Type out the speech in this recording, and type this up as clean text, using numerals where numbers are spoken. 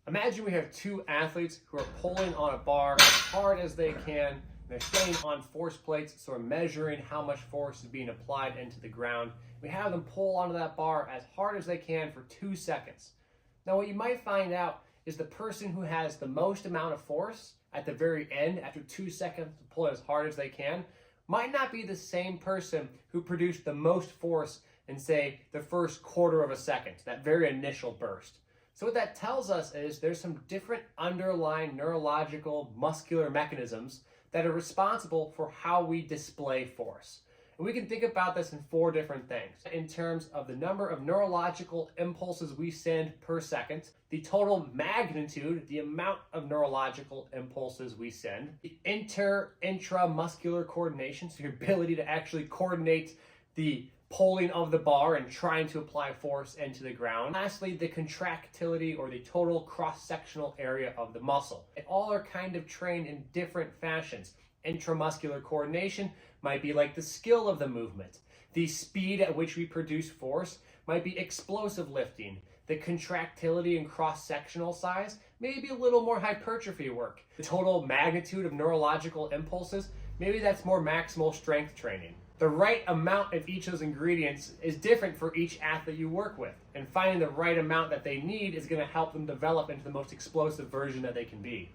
Imagine we have two athletes who are pulling on a bar as hard as they can. They're staying on force plates, so we're measuring how much force is being applied into the ground. We have them pull onto that bar as hard as they can for 2 seconds. Now, what you might find out is the person who has the most amount of force at the very end, after 2 seconds to pull as hard as they can, might not be the same person who produced the most force in, say, the first quarter of a second, that very initial burst. So what that tells us is there's some different underlying neurological muscular mechanisms that are responsible for how we display force. And we can think about this in 4 different things. In terms of the number of neurological impulses we send per second, the total magnitude, the amount of neurological impulses we send, the intramuscular coordination, so your ability to actually coordinate the pulling of the bar and trying to apply force into the ground. Lastly, the contractility or the total cross-sectional area of the muscle. They all are kind of trained in different fashions. Intramuscular coordination might be like the skill of the movement. The speed at which we produce force might be explosive lifting. The contractility and cross-sectional size may be a little more hypertrophy work. The total magnitude of neurological impulses, maybe that's more maximal strength training. The right amount of each of those ingredients is different for each athlete you work with, and finding the right amount that they need is going to help them develop into the most explosive version that they can be.